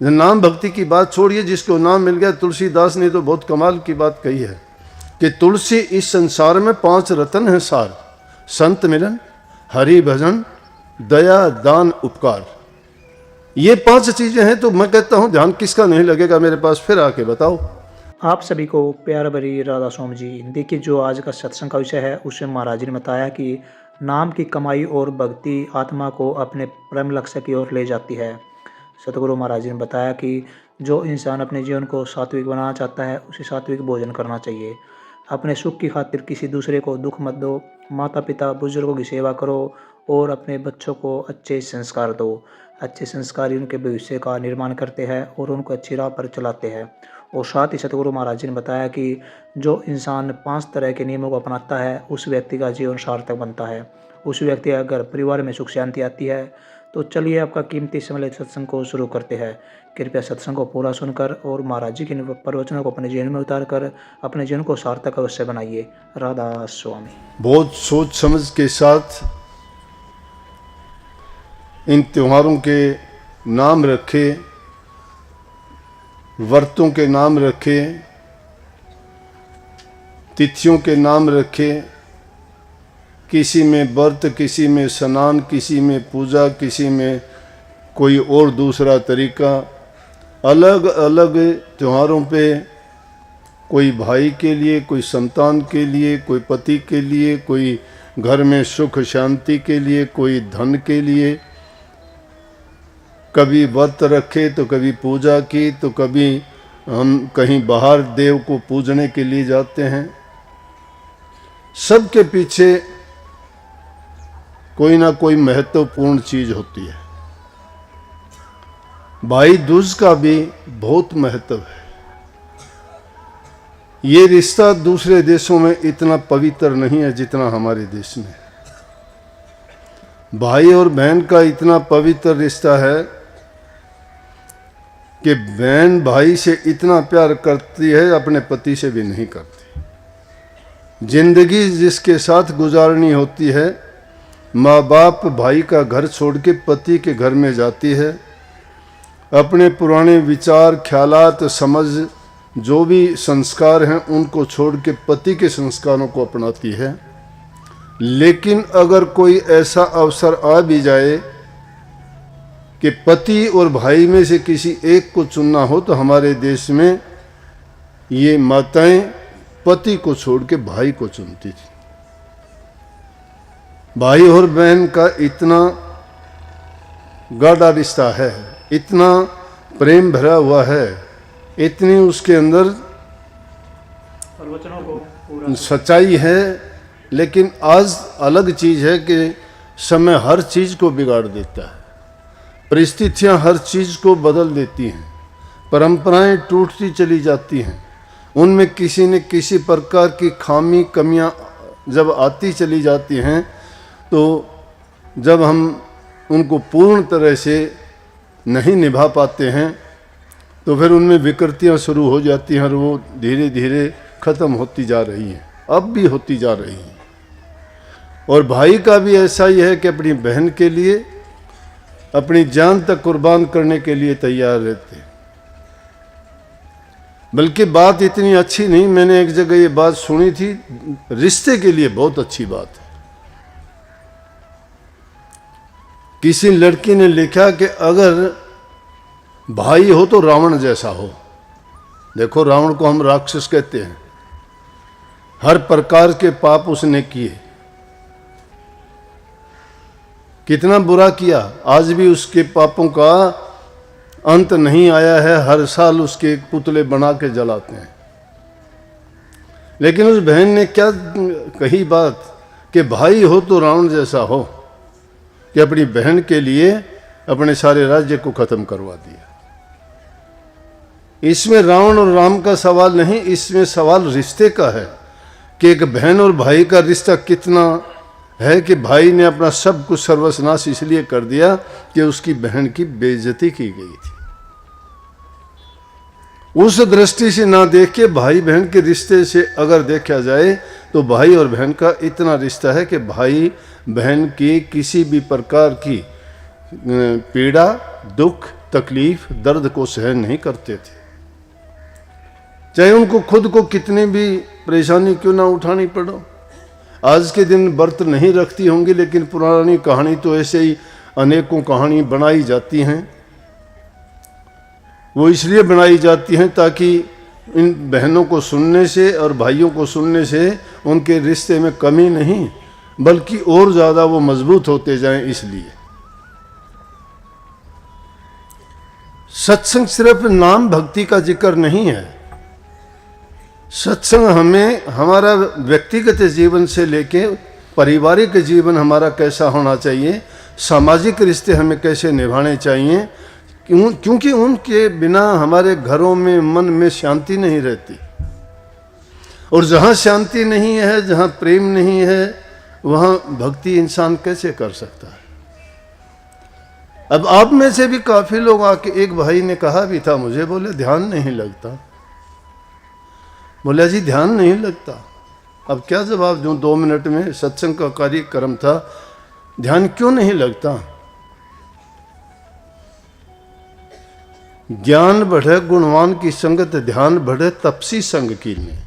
नाम भक्ति की बात छोड़िए, जिसको नाम मिल गया। तुलसीदास ने तो बहुत कमाल की बात कही है कि तुलसी इस संसार में 5 रतन है सार, संत मिलन, हरि भजन, दया, दान, उपकार। ये 5 चीजें हैं। तो मैं कहता हूं ध्यान किसका नहीं लगेगा मेरे पास, फिर आके बताओ। आप सभी को प्यार भरी राधा स्वामी जी। देखिए, जो आज का सत्संग का विषय है उसमें महाराज जी ने बताया कि नाम की कमाई और भक्ति आत्मा को अपने परम लक्ष्य की ओर ले जाती है। सतगुरु महाराज जी ने बताया कि जो इंसान अपने जीवन को सात्विक बनाना चाहता है उसे सात्विक भोजन करना चाहिए। अपने सुख की खातिर किसी दूसरे को दुख मत दो। माता पिता बुजुर्गों की सेवा करो और अपने बच्चों को अच्छे संस्कार दो। अच्छे संस्कार ही उनके भविष्य का निर्माण करते हैं और उनको अच्छी राह पर चलाते हैं। और साथ ही सतगुरु महाराज जी ने बताया कि जो इंसान 5 तरह के नियमों को अपनाता है उस व्यक्ति का जीवन सार्थक बनता है। उस व्यक्ति अगर परिवार में सुख शांति आती है। तो चलिए आपका कीमती समय सत्संग को शुरू करते हैं। कृपया सत्संग को पूरा सुनकर और महाराज जी के प्रवचनों को अपने जीवन में उतारकर अपने जीवन को सार्थक अवश्य बनाइए। राधा स्वामी। बहुत सोच समझ के साथ इन त्योहारों के नाम रखे, व्रतों के नाम रखे, तिथियों के नाम रखे। किसी में व्रत, किसी में स्नान, किसी में पूजा, किसी में कोई और दूसरा तरीका। अलग अलग त्योहारों पे कोई भाई के लिए, कोई संतान के लिए, कोई पति के लिए, कोई घर में सुख शांति के लिए, कोई धन के लिए। कभी व्रत रखे तो कभी पूजा की, तो कभी हम कहीं बाहर देव को पूजने के लिए जाते हैं। सबके पीछे कोई ना कोई महत्वपूर्ण चीज होती है। भाई दूज का भी बहुत महत्व है। ये रिश्ता दूसरे देशों में इतना पवित्र नहीं है जितना हमारे देश में। भाई और बहन का इतना पवित्र रिश्ता है कि बहन भाई से इतना प्यार करती है अपने पति से भी नहीं करती। जिंदगी जिसके साथ गुजारनी होती है, माँ बाप भाई का घर छोड़ के पति के घर में जाती है। अपने पुराने विचार, ख्यालात, समझ, जो भी संस्कार हैं उनको छोड़ के पति के संस्कारों को अपनाती है। लेकिन अगर कोई ऐसा अवसर आ भी जाए कि पति और भाई में से किसी एक को चुनना हो, तो हमारे देश में ये माताएं पति को छोड़ के भाई को चुनती थी। भाई और बहन का इतना गाढ़ा रिश्ता है, इतना प्रेम भरा हुआ है, इतनी उसके अंदर सच्चाई है। लेकिन आज अलग चीज है कि समय हर चीज को बिगाड़ देता है, परिस्थितियां हर चीज को बदल देती हैं, परंपराएं टूटती चली जाती हैं। उनमें किसी न किसी प्रकार की खामी, कमियां जब आती चली जाती हैं, तो जब हम उनको पूर्ण तरह से नहीं निभा पाते हैं तो फिर उनमें विकृतियां शुरू हो जाती हैं और वो धीरे धीरे ख़त्म होती जा रही हैं, अब भी होती जा रही हैं। और भाई का भी ऐसा ही है कि अपनी बहन के लिए अपनी जान तक कुर्बान करने के लिए तैयार रहते हैं। बल्कि बात इतनी अच्छी नहीं, मैंने एक जगह ये बात सुनी थी, रिश्ते के लिए बहुत अच्छी बात है। किसी लड़की ने लिखा कि अगर भाई हो तो रावण जैसा हो। देखो, रावण को हम राक्षस कहते हैं, हर प्रकार के पाप उसने किए, कितना बुरा किया, आज भी उसके पापों का अंत नहीं आया है। हर साल उसके पुतले बना के जलाते हैं। लेकिन उस बहन ने क्या कही बात कि भाई हो तो रावण जैसा हो, कि अपनी बहन के लिए अपने सारे राज्य को खत्म करवा दिया। इसमें रावण और राम का सवाल नहीं, इसमें सवाल रिश्ते का है कि एक बहन और भाई का रिश्ता कितना है कि भाई ने अपना सब कुछ सर्वनाश इसलिए कर दिया कि उसकी बहन की बेइज्जती की गई थी। उस दृष्टि से ना देख के भाई बहन के रिश्ते से अगर देखा जाए तो भाई और बहन का इतना रिश्ता है कि भाई बहन की किसी भी प्रकार की पीड़ा, दुख तकलीफ दर्द को सहन नहीं करते थे, चाहे उनको खुद को कितनी भी परेशानी क्यों ना उठानी पड़ो। आज के दिन व्रत नहीं रखती होंगी, लेकिन पुरानी कहानी तो ऐसे ही अनेकों कहानी बनाई जाती हैं। वो इसलिए बनाई जाती हैं ताकि इन बहनों को सुनने से और भाइयों को सुनने से उनके रिश्ते में कमी नहीं, बल्कि और ज़्यादा वो मजबूत होते जाएं। इसलिए सत्संग सिर्फ नाम भक्ति का जिक्र नहीं है। सत्संग हमें हमारा व्यक्तिगत जीवन से लेके पारिवारिक जीवन हमारा कैसा होना चाहिए, सामाजिक रिश्ते हमें कैसे निभाने चाहिए, क्योंकि उनके बिना हमारे घरों में मन में शांति नहीं रहती। और जहाँ शांति नहीं है, जहाँ प्रेम नहीं है, वहाँ भक्ति इंसान कैसे कर सकता है। अब आप में से भी काफ़ी लोग आके, एक भाई ने कहा भी था मुझे, बोले ध्यान नहीं लगता। बोला जी ध्यान नहीं लगता, अब क्या जवाब दूं 2 मिनट में। सत्संग का कार्यक्रम था, ध्यान क्यों नहीं लगता। ज्ञान बढ़े गुणवान की संगत, ध्यान बढ़े तपसी संग कीने।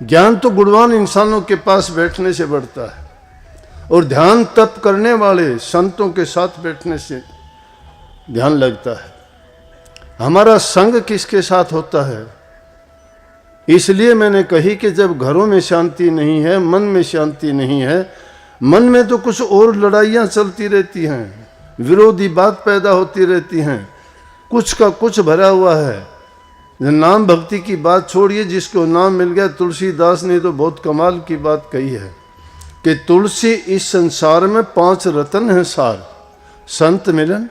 ज्ञान तो गुणवान इंसानों के पास बैठने से बढ़ता है, और ध्यान तप करने वाले संतों के साथ बैठने से ध्यान लगता है। हमारा संग किसके साथ होता है। इसलिए मैंने कही कि जब घरों में शांति नहीं है, मन में शांति नहीं है, मन में तो कुछ और लड़ाइयाँ चलती रहती हैं, विरोधी बात पैदा होती रहती हैं, कुछ का कुछ भरा हुआ है। नाम भक्ति की बात छोड़िए, जिसको नाम मिल गया। तुलसीदास ने तो बहुत कमाल की बात कही है कि तुलसी इस संसार में 5 रतन है सार, संत मिलन,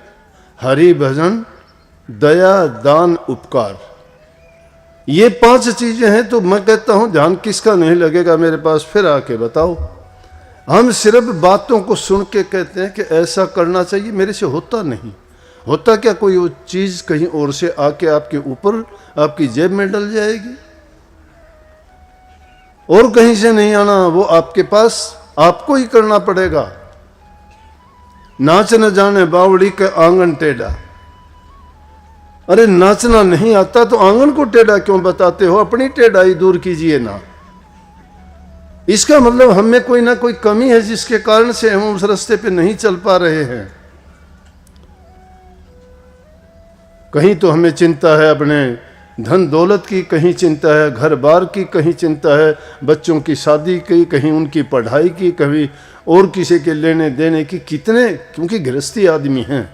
हरि भजन, दया, दान, उपकार। ये 5 चीजें हैं। तो मैं कहता हूं ध्यान किसका नहीं लगेगा मेरे पास, फिर आके बताओ। हम सिर्फ बातों को सुन के कहते हैं कि ऐसा करना चाहिए, मेरे से होता नहीं। होता क्या, कोई वो चीज कहीं और से आके आपके ऊपर आपकी जेब में डल जाएगी, और कहीं से नहीं आना, वो आपके पास आपको ही करना पड़ेगा। नाच न जाने बावड़ी के आंगन टेढ़ा। अरे नाचना नहीं आता तो आंगन को टेढ़ा क्यों बताते हो, अपनी टेढ़ाई दूर कीजिए ना। इसका मतलब हम में कोई ना कोई कमी है जिसके कारण से हम उस रास्ते पे नहीं चल पा रहे हैं। कहीं तो हमें चिंता है अपने धन दौलत की, कहीं चिंता है घर बार की, कहीं चिंता है बच्चों की शादी की, कहीं उनकी पढ़ाई की, कभी और किसी के लेने देने की। कितने, क्योंकि गृहस्थी आदमी हैं।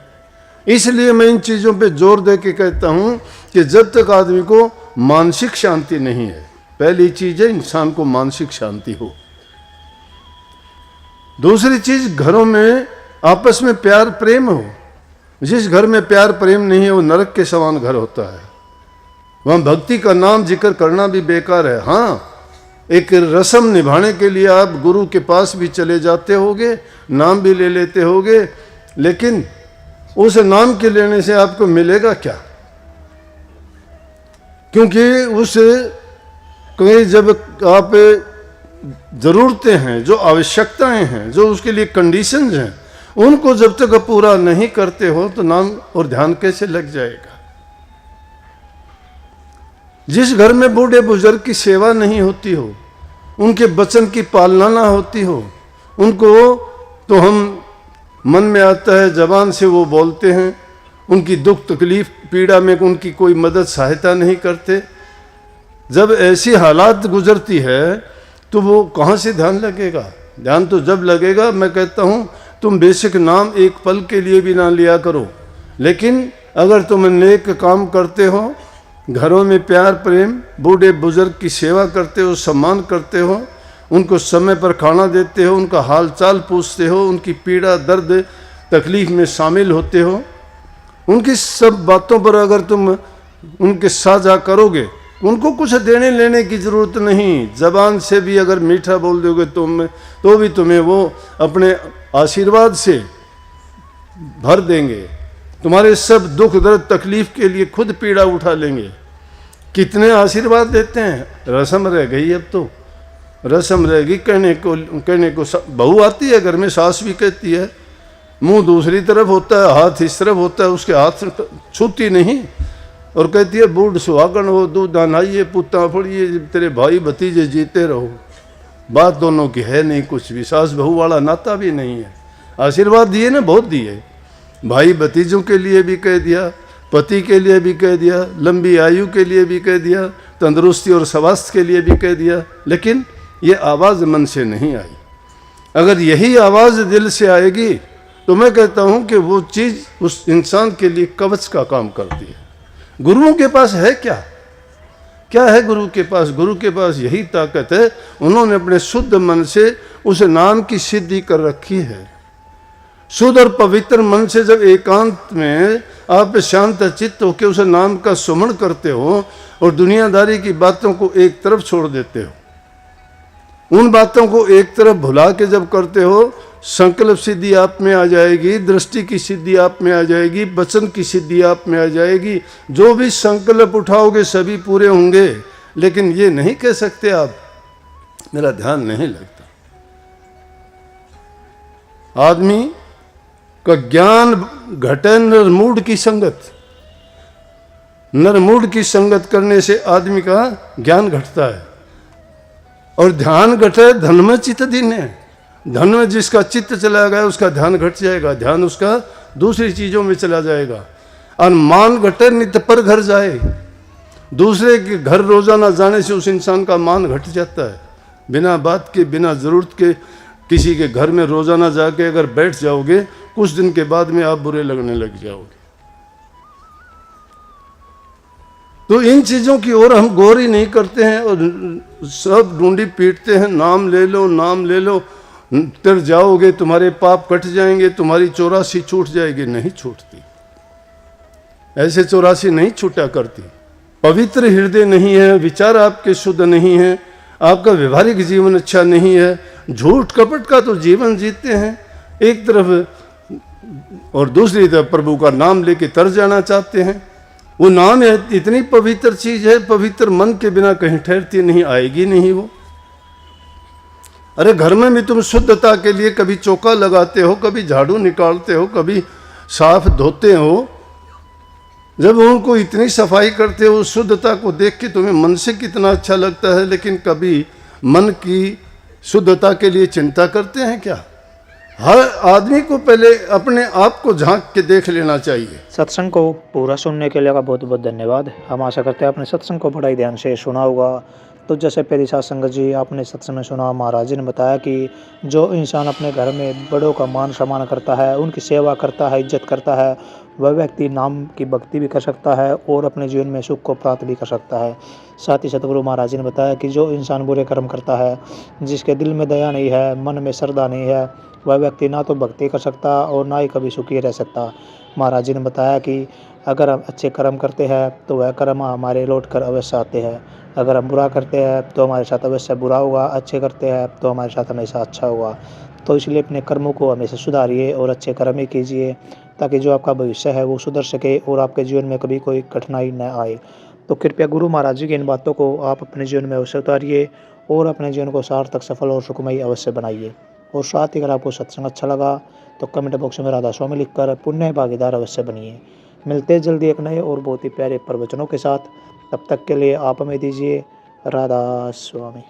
इसलिए मैं इन चीज़ों पे जोर दे के कहता हूँ कि जब तक आदमी को मानसिक शांति नहीं है, पहली चीज़ है इंसान को मानसिक शांति हो। दूसरी चीज़, घरों में आपस में प्यार प्रेम हो। जिस घर में प्यार प्रेम नहीं है वो नरक के समान घर होता है। वहाँ भक्ति का नाम जिक्र करना भी बेकार है। हाँ, एक रस्म निभाने के लिए आप गुरु के पास भी चले जाते होगे, नाम भी ले लेते होगे, लेकिन उस नाम के लेने से आपको मिलेगा क्या। क्योंकि उस कोई जब आप ज़रूरतें हैं, जो आवश्यकताएं हैं, जो उसके लिए कंडीशंस हैं, उनको जब तक पूरा नहीं करते हो तो नाम और ध्यान कैसे लग जाएगा। जिस घर में बूढ़े बुजुर्ग की सेवा नहीं होती हो, उनके वचन की पालना ना होती हो, उनको तो हम मन में आता है जबान से वो बोलते हैं, उनकी दुख तकलीफ पीड़ा में उनकी कोई मदद सहायता नहीं करते। जब ऐसी हालात गुजरती है तो वो कहाँ से ध्यान लगेगा। ध्यान तो जब लगेगा, मैं कहता हूँ तुम बेशक नाम एक पल के लिए भी ना लिया करो, लेकिन अगर तुम नेक काम करते हो, घरों में प्यार प्रेम, बूढ़े बुजुर्ग की सेवा करते हो, सम्मान करते हो, उनको समय पर खाना देते हो, उनका हाल चाल पूछते हो, उनकी पीड़ा दर्द तकलीफ में शामिल होते हो, उनकी सब बातों पर अगर तुम उनके साझा करोगे, उनको कुछ देने लेने की ज़रूरत नहीं। ज़बान से भी अगर मीठा बोल दोगे तुम, तो भी तुम्हें वो अपने आशीर्वाद से भर देंगे। तुम्हारे सब दुख दर्द तकलीफ के लिए खुद पीड़ा उठा लेंगे। कितने आशीर्वाद देते हैं। रस्म रह गई, अब तो रस्म रहेगी। कहने को बहू आती है घर में, सास भी कहती है मुंह दूसरी तरफ होता है, हाथ इस तरफ होता है, उसके हाथ छूती नहीं और कहती है बूढ़ सुहागन हो, दूध दानाइए, पुत्ता फड़िए, तेरे भाई भतीजे जीते रहो। बात दोनों की है नहीं कुछ भी, सास बहू वाला नाता भी नहीं है। आशीर्वाद दिए ना, बहुत दिए, भाई भतीजों के लिए भी कह दिया, पति के लिए भी कह दिया, लंबी आयु के लिए भी कह दिया, तंदुरुस्ती और स्वास्थ्य के लिए भी कह दिया, लेकिन ये आवाज़ मन से नहीं आई। अगर यही आवाज़ दिल से आएगी तो मैं कहता हूँ कि वो चीज़ उस इंसान के लिए कवच का काम करती है। गुरुओं के पास है क्या? क्या है गुरु के पास? गुरु के पास यही ताकत है, उन्होंने अपने शुद्ध मन से उस नाम की सिद्धि कर रखी है। शुद्ध और पवित्र मन से जब एकांत में आप शांत चित्त होकर उस नाम का सुमरण करते हो और दुनियादारी की बातों को एक तरफ छोड़ देते हो, उन बातों को एक तरफ भुला के जब करते हो, संकल्प सिद्धि आप में आ जाएगी, दृष्टि की सिद्धि आप में आ जाएगी, वचन की सिद्धि आप में आ जाएगी। जो भी संकल्प उठाओगे सभी पूरे होंगे, लेकिन ये नहीं कह सकते आप मेरा ध्यान नहीं लगता। आदमी का ज्ञान घटे नरमूढ़ की संगत, नरमूढ़ की संगत करने से आदमी का ज्ञान घटता है, और ध्यान घटे धन में चित्त दीने। धन में जिसका चित्त चला गया उसका ध्यान घट जाएगा, ध्यान उसका दूसरी चीजों में चला जाएगा। और मान घटे नित्य पर घर जाए, दूसरे के घर रोजाना जाने से उस इंसान का मान घट जाता है। बिना बात के, बिना जरूरत के किसी के घर में रोजाना जाके अगर बैठ जाओगे, कुछ दिन के बाद में आप बुरे लगने लग जाओगे। तो इन चीज़ों की ओर हम गौर ही नहीं करते हैं और सब ढूंढी पीटते हैं, नाम ले लो, नाम ले लो, तर जाओगे, तुम्हारे पाप कट जाएंगे, तुम्हारी 84 छूट जाएगी। नहीं छूटती, ऐसे 84 नहीं छूटा करती। पवित्र हृदय नहीं है, विचार आपके शुद्ध नहीं है, आपका व्यवहारिक जीवन अच्छा नहीं है, झूठ कपट का तो जीवन जीते हैं एक तरफ, और दूसरी तरफ प्रभु का नाम लेके तर जाना चाहते हैं। वो नाम है इतनी पवित्र चीज है, पवित्र मन के बिना कहीं ठहरती नहीं, आएगी नहीं वो। अरे घर में भी तुम शुद्धता के लिए कभी चौका लगाते हो, कभी झाड़ू निकालते हो, कभी साफ धोते हो। जब उनको इतनी सफाई करते हो, शुद्धता को देख के तुम्हें मन से कितना अच्छा लगता है, लेकिन कभी मन की शुद्धता के लिए चिंता करते हैं क्या? हर आदमी को पहले अपने आप को झांक के देख लेना चाहिए। सत्संग को पूरा सुनने के लिए का बहुत बहुत धन्यवाद। हम आशा करते हैं आपने सत्संग को बड़ा ही ध्यान से सुना होगा। तो जैसे प्यारी साध संगत जी, आपने सत्संग में सुना, महाराज जी ने बताया कि जो इंसान अपने घर में बड़ों का मान सम्मान करता है, उनकी सेवा करता है, इज्जत करता है, वह व्यक्ति नाम की भक्ति भी कर सकता है और अपने जीवन में सुख को प्राप्त भी कर सकता है। साथ ही सतगुरु महाराज जी ने बताया कि जो इंसान बुरे कर्म करता है, जिसके दिल में दया नहीं है, मन में श्रद्धा नहीं है, वह व्यक्ति ना तो भक्ति कर सकता और ना ही कभी सुखी रह सकता। महाराज जी ने बताया कि अगर हम अच्छे कर्म करते हैं तो वह कर्म हमारे लौट कर अवश्य आते हैं। अगर हम बुरा करते हैं तो हमारे साथ अवश्य बुरा होगा, अच्छे करते हैं तो हमारे साथ हमेशा अच्छा होगा। तो इसलिए अपने कर्मों को हमेशा सुधारिए और अच्छे कर्म ही कीजिए, ताकि जो आपका भविष्य है वो सुधर सके और आपके जीवन में कभी कोई कठिनाई न आए। तो कृपया गुरु महाराज जी की इन बातों को आप अपने जीवन में अवश्य उतारिए और अपने जीवन को सार्थक, सफल और सुखमयी अवश्य बनाइए। और साथ ही अगर आपको सत्संग अच्छा लगा तो कमेंट बॉक्स में राधा स्वामी लिखकर पुण्य भागीदार अवश्य बनिए। मिलते हैं जल्दी एक नए और बहुत ही प्यारे प्रवचनों के साथ। तब तक के लिए आप हमें दीजिए राधा स्वामी।